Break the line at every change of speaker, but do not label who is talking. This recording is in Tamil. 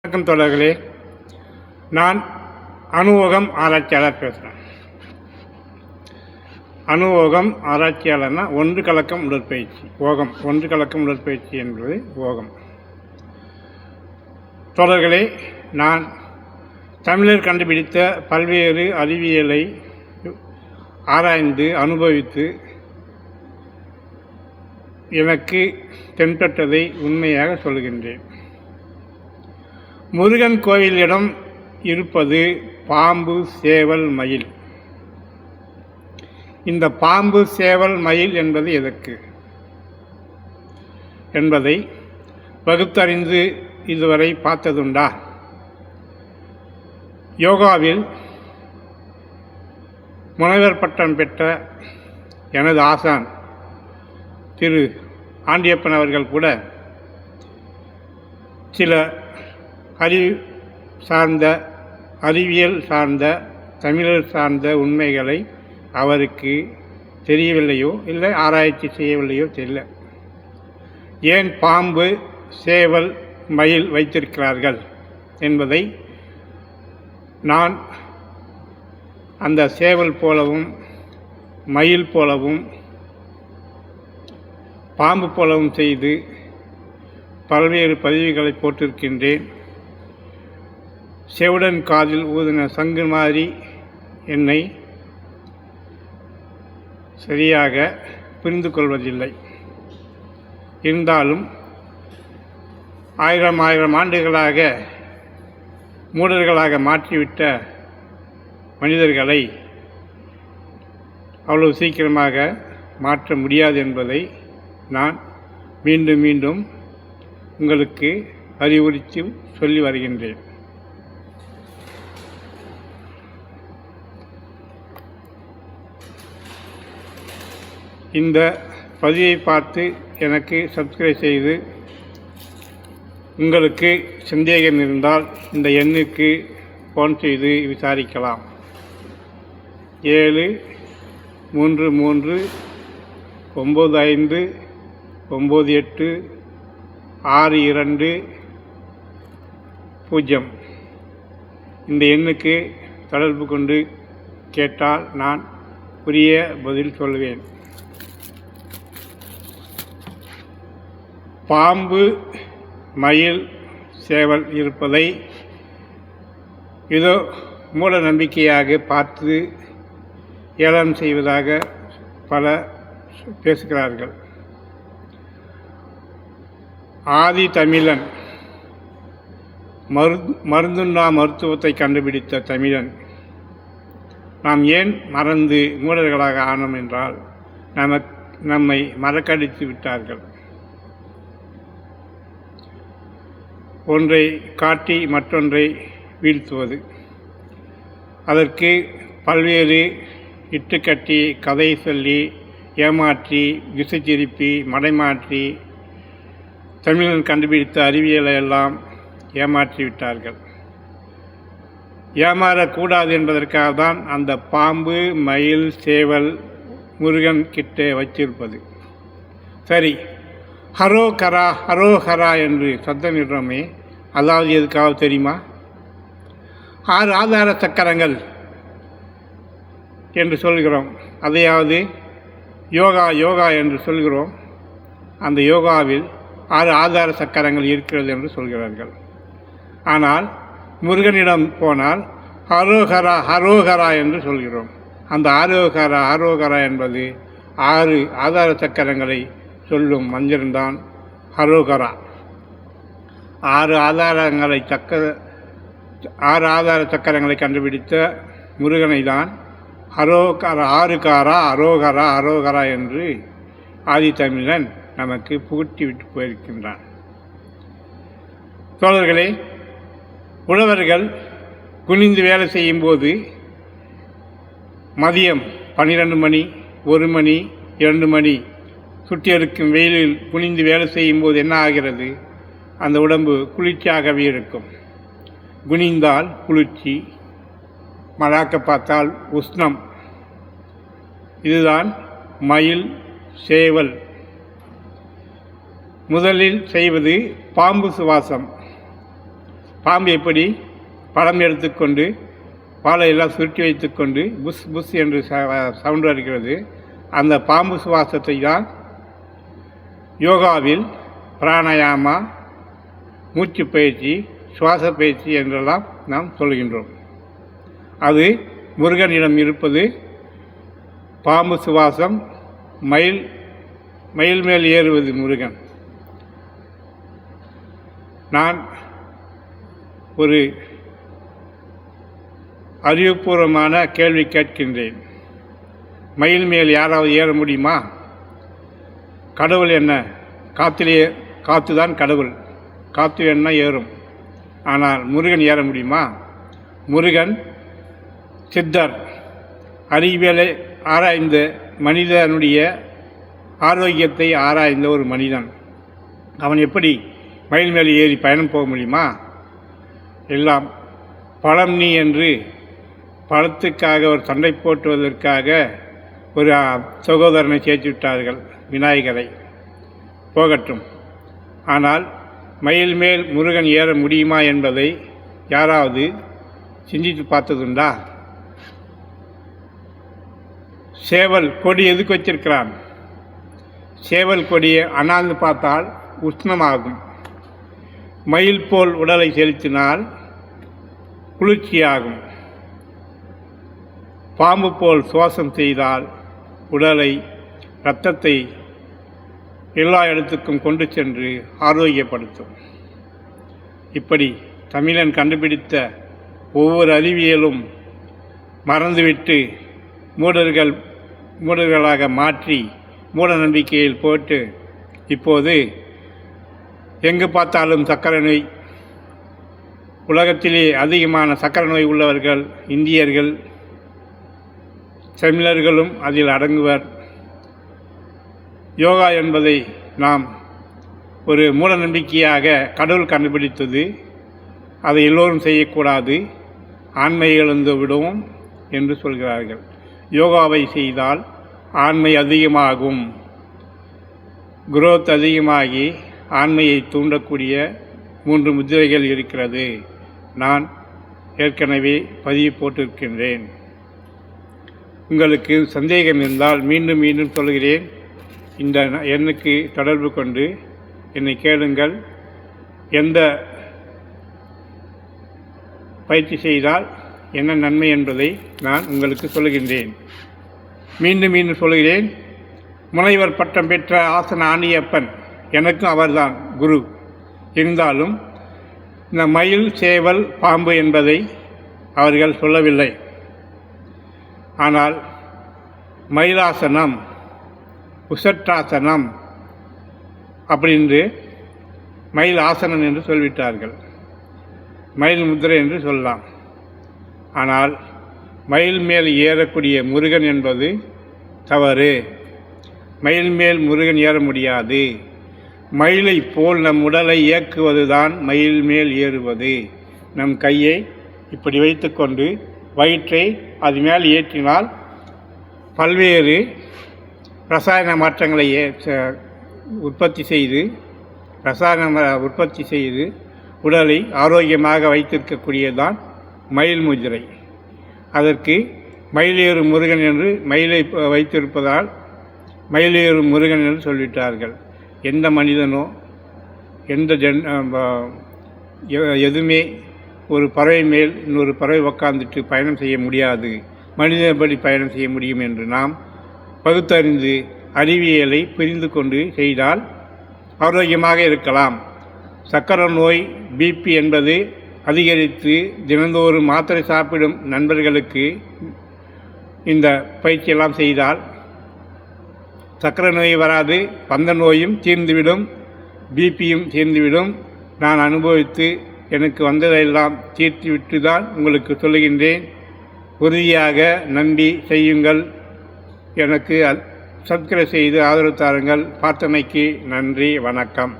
வணக்கம் தோழர்களே, நான் அனுவோகம் ஆராய்ச்சியாளர் பேசுகிறேன். அனுவோகம் ஆராய்ச்சியாளர்னா ஒன்று கலக்கம் உடற்பயிற்சி. ஒன்று கலக்கம் உடற்பயிற்சி என்பது ஓகம். தோழர்களே, நான் தமிழர் கண்டுபிடித்த பல்வேறு அறிவியலை ஆராய்ந்து அனுபவித்து எனக்கு தென்பட்டதை உண்மையாக சொல்கின்றேன். முருகன் கோவிலிடம் இருப்பது பாம்பு, சேவல், மயில். இந்த பாம்பு, சேவல், மயில் என்பது எதற்கு என்பதை பகுத்தறிந்து இதுவரை பார்த்ததுண்டா? யோகாவில் முனைவர் பட்டம் பெற்ற எனது ஆசான் திரு ஆண்டியப்பன் அவர்கள் கூட சில அறிவியல் சார்ந்த தமிழர் சார்ந்த உண்மைகளை அவருக்கு தெரியவில்லையோ இல்லை ஆராய்ச்சி செய்யவில்லையோ தெரியல. ஏன் பாம்பு, சேவல், மயில் வைத்திருக்கிறார்கள் என்பதை நான் அந்த சேவல் போலவும் மயில் போலவும் பாம்பு போலவும் செய்து பல்வேறு பதிவுகளை போட்டிருக்கின்றேன். செவுடன் காதில் ஊதின சங்கு மாதிரி என்னை சரியாக புரிந்து கொள்வதில்லை. இருந்தாலும் ஆயிரம் ஆண்டுகளாக மூடர்களாக மாற்றிவிட்ட மனிதர்களை அவ்வளவு சீக்கிரமாக மாற்ற முடியாது என்பதை நான் மீண்டும் மீண்டும் உங்களுக்கு அறிவுறுத்தி சொல்லி வருகின்றேன். இந்த பதிவை பார்த்து எனக்கு சப்ஸ்கிரைப் செய்து, உங்களுக்கு சந்தேகம் இருந்தால் இந்த எண்ணுக்கு ஃபோன் செய்து விசாரிக்கலாம். 73959862 இந்த எண்ணுக்கு தொடர்பு கொண்டு கேட்டால் நான் உரிய பதில் சொல்வேன். பாம்பு, மயில், சேவல் இருப்பதை ஏதோ மூட நம்பிக்கையாக பார்த்து ஏளனம் செய்வதாக பல பேசுகிறார்கள். ஆதி தமிழன், மருந்துண்ணா மருத்துவத்தை கண்டுபிடித்த தமிழன் நாம் ஏன் மறந்து மூடர்களாக ஆனோம் என்றால் நம்மை மறக்கடித்து விட்டார்கள். ஒன்றை காட்டி மற்றொன்றை வீழ்த்துவது, அதற்கு பல்வேறு இட்டுக்கட்டி கதை சொல்லி ஏமாற்றி திசை திருப்பி மடைமாற்றி தமிழன் கண்டுபிடித்த அறிவியலை எல்லாம் ஏமாற்றிவிட்டார்கள். ஏமாறக்கூடாது என்பதற்காக தான் அந்த பாம்பு, மயில், சேவல் முருகன் கிட்டே வச்சிருப்பது. சரி, ஹரோகரா ஹரோஹரா என்று சத்தமிடுறோமே, அதாவது எதுக்காக தெரியுமா? 6 ஆதார சக்கரங்கள் என்று சொல்கிறோம். அதையாவது யோகா என்று சொல்கிறோம். அந்த யோகாவில் 6 ஆதார சக்கரங்கள் இருக்கிறது என்று சொல்கிறார்கள். ஆனால் முருகனிடம் போனால் ஹரோஹரா ஹரோஹரா என்று சொல்கிறோம். அந்த ஹரோஹரா என்பது 6 ஆதார சக்கரங்களை சொல்லும் மந்திரம்தான் ஹரோகரா. 6 ஆதார சக்கரங்களை கண்டுபிடித்த முருகனை தான் அரோகரா என்று ஆதித்தமிழன் நமக்கு புகுட்டி விட்டு போயிருக்கின்றான். தோழர்களே, உழவர்கள் குனிந்து வேலை செய்யும்போது மதியம் 12 மணி, 1 மணி, 2 மணி சுட்டியிருக்கும் வெயிலில் குனிந்து வேலை செய்யும்போது என்ன ஆகிறது? அந்த உடம்பு குளிர்ச்சியாகவே இருக்கும். குனிந்தால் குளிர்ச்சி, மலாக்க பார்த்தால் உஷ்ணம். இதுதான் மயில், சேவல். முதலில் செய்வது பாம்பு சுவாசம். பாம்பு எப்படி பழம் எடுத்துக்கொண்டு வாழை எல்லாம் சுருட்டி வைத்துக்கொண்டு புஷ் புஷ் என்று சவுண்டு வருகிறது. அந்த பாம்பு சுவாசத்தை தான் யோகாவில் பிராணாயாமா, மூச்சு பயிற்சி, சுவாச பயிற்சி என்றெல்லாம் நாம் சொல்கின்றோம். அது முருகனிடம் இருப்பது பாம்பு சுவாசம். மயில் மேல் ஏறுவது முருகன். நான் ஒரு அறிவுபூர்வமான கேள்வி கேட்கின்றேன். மயில் மேல் யாராவது ஏற முடியுமா? கடவுள் என்ன? காற்றிலேயே காற்று தான் கடவுள். காற்று என்ன ஏறும். ஆனால் முருகன் ஏற முடியுமா? முருகன் சித்தர், அறிவியலை ஆராய்ந்த மனிதனுடைய ஆரோக்கியத்தை ஆராய்ந்த ஒரு மனிதன். அவன் எப்படி மயில் மேலே ஏறி பயணம் போக முடியுமா? எல்லாம் பழம் நீ என்று பழத்துக்காக ஒரு சண்டை போட்டுவதற்காக ஒரு சகோதரனை சேர்த்து விட்டார்கள், விநாயகரை. போகட்டும். ஆனால் மயில் மேல் முருகன் ஏற முடியுமா என்பதை யாராவது சிந்தித்து பார்த்ததுண்டா? சேவல் கொடி எதுக்கு வச்சிருக்கிறான்? சேவல் கொடியை அண்ணாந்து பார்த்தால் உஷ்ணமாகும். மயில் போல் உடலை செலுத்தினால் குளிர்ச்சியாகும். பாம்பு போல் சுவாசம் செய்தால் உடலை, இரத்தத்தை எல்லா இடத்துக்கும் கொண்டு சென்று ஆரோக்கியப்படுத்தும். இப்படி தமிழன் கண்டுபிடித்த ஒவ்வொரு அறிவியலும் மறந்துவிட்டு மூடர்களாக மாற்றி மூட நம்பிக்கையில் போட்டு இப்போது எங்கு பார்த்தாலும் சர்க்கரை நோய். உலகத்திலே அதிகமான சர்க்கரை நோய் உள்ளவர்கள் இந்தியர்கள், தமிழர்களும் அதில் அடங்குவர். யோகா என்பதை நாம் ஒரு மூட நம்பிக்கையாக கடவுள் கண்டுபிடித்தது. அதை எல்லோரும் செய்யக்கூடாது, ஆண்மை இழந்து விடுவோம் என்று சொல்கிறார்கள். யோகாவை செய்தால் ஆண்மை அதிகமாகும். குரோத் அதிகமாகி ஆண்மையை தூண்டக்கூடிய 3 முத்திரைகள் இருக்கிறது. நான் ஏற்கனவே பதிவு போட்டிருக்கின்றேன். உங்களுக்கு சந்தேகம் இருந்தால் மீண்டும் மீண்டும் சொல்கிறேன், இந்த எண்ணுக்கு தொடர்பு கொண்டு என்னை கேளுங்கள். எந்த பயிற்சி செய்தால் என்ன நன்மை என்பதை நான் உங்களுக்கு சொல்கின்றேன். மீண்டும் மீண்டும் சொல்கிறேன், முனைவர் பட்டம் பெற்ற ஆசன ஆணியப்பன் எனக்கும் அவர்தான் குரு. இருந்தாலும் இந்த மயில், சேவல், பாம்பு என்பதை அவர்கள் சொல்லவில்லை. ஆனால் மயிலாசனம், உசட்டாசனம் அப்படின்னு மயில் ஆசனம் என்று சொல்லிவிட்டார்கள். மயில் முத்திரை என்று சொல்லலாம். ஆனால் மயில் மேல் ஏறக்கூடிய முருகன் என்பது தவறு. மயில் மேல் முருகன் ஏற முடியாது. மயிலை போல் நம் உடலை இயக்குவது தான் மயில் மேல் ஏறுவது. நம் கையை இப்படி வைத்துக்கொண்டு வயிற்றை அது மேல் ஏற்றினால் பல்வேறு ரசாயன மாற்றங்களை உற்பத்தி செய்து உடலை ஆரோக்கியமாக வைத்திருக்கக்கூடியதான் மயில் முதிரை. அதற்கு மயிலேறு முருகன் என்று மயிலை வைத்திருப்பதால் மயிலேறு முருகன் என்று சொல்லிவிட்டார்கள். எந்த மனிதனோ எதுவுமே ஒரு பறவை மேல் இன்னொரு பறவை உட்கார்ந்துட்டு பயணம் செய்ய முடியாது, மனிதபடி பயணம் செய்ய முடியும் என்று நாம் பகுத்தறிந்து அறிவியலை புரிந்து கொண்டு செய்தால் ஆரோக்கியமாக இருக்கலாம். சர்க்கரை நோய், பிபி என்பது அதிகரித்து தினந்தோறும் மாத்திரை சாப்பிடும் நண்பர்களுக்கு இந்த பயிற்சியெல்லாம் செய்தால் சர்க்கரை நோய் வராது, பந்த நோயும் தீர்ந்துவிடும், பிபியும் தீர்ந்துவிடும். நான் அனுபவித்து எனக்கு வந்ததையெல்லாம் தீர்த்துவிட்டு தான் உங்களுக்கு சொல்லுகின்றேன். உறுதியாக நம்பி செய்யுங்கள். எனக்கு சப்ஸ்கிரைப் செய்து ஆதரவு தாருங்கள். பார்த்தமைக்கு நன்றி, வணக்கம்.